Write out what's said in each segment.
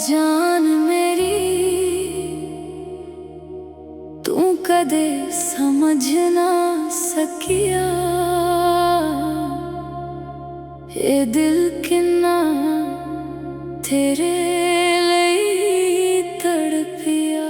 जान मेरी तू कदे समझ ना सकिया ये दिल किन्ना तेरे लिए तड़पिया।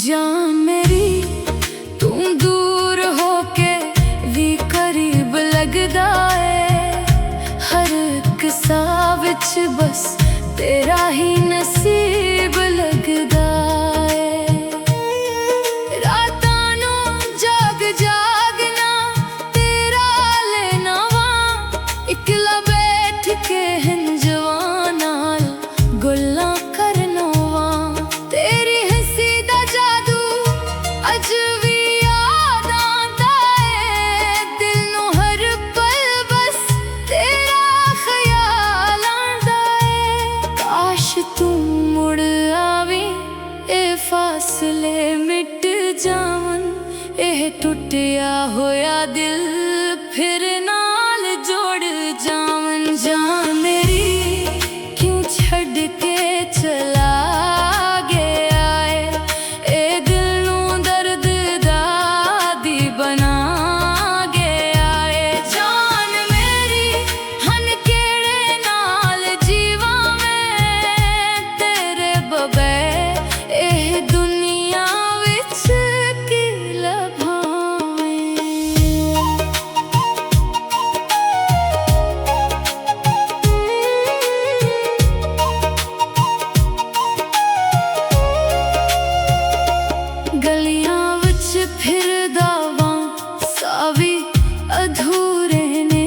जान मेरी तुम दूर होके भी करीब लगदा है, हर एक साह विच बस तेरा ही नसीब लगदा है। रातां नूं जाग जागना तेरा लेना वा, इकला बैठ के हंजवां नाल गल्लां करना वा। तेरी हंसी दा जादू अज भी याद आंदा है, दिल नूं हर पल बस तेरा ख्याल आंदा है। काश तू मुड़ आवी ए फासले मिट जावन, एह टुटिया होया दिल फिर नाल जोड़ जावन। जान मेरी क्यों छड़ के चला गया है, ए दिल नूं दर्द दा दी बना गया है। जान मेरी हन केड़े नाल जीवा मैं तेरे बगैर, एह दुनिया विच की लभावें। गलियां विच फिरदा वां सावी अधूरे ने,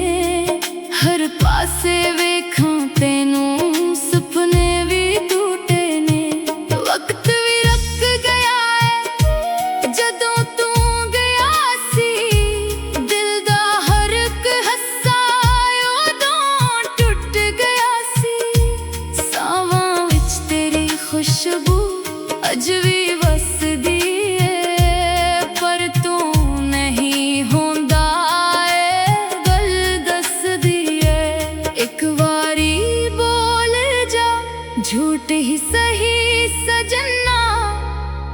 हर पासे वेखां तैनूं सुपने भी टूटे ने। वक्त भी रक गया है जदों तू गया सी, दिल दा हर एक हस्सा उदों टुट गया सी। सावां विच तेरी खुशबू अज भी वसदी है, पर तू नहीं होंदा ए गल दसदी है। एक वारी बोल जा झूठ ही सही सजना,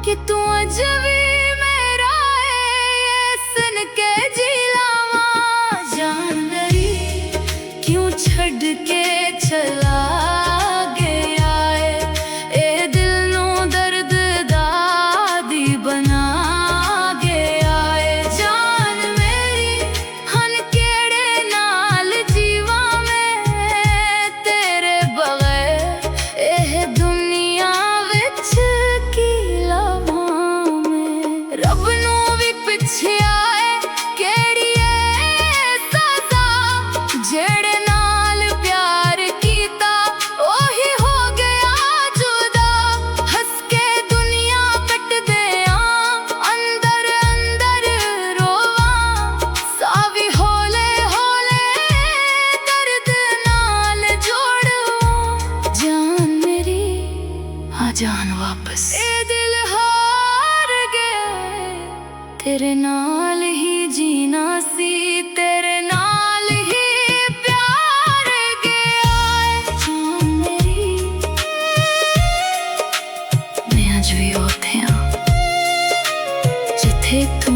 कि तू अज भी मेरा है सन के जी लावां। जान मेरी क्यों छड़ के चला गया है, ए दिल नूं दर्द दा दी बना गया है। जान मेरी हन केड़े नाल जीवा मैं तेरे बगैर, एह दुनिया विच की लभां मैं। रब नूं भी पिछया है केड़ी ऐ सज़ा, जेड़े नाल प्यार कीता ओही हो गया जुदा। हंस के दुनिया कट दिया अंदर अंदर रोवां, सावी हौले हौले दर्द नाल जोड़वां। जान मेरी आ जान वापस, ए दिल हार गया है, तेरे नाल ही जीना सी, तेरे नाल ही प्यार गया है। जान मेरी मैं अज भी उत्थे हां जिथे तू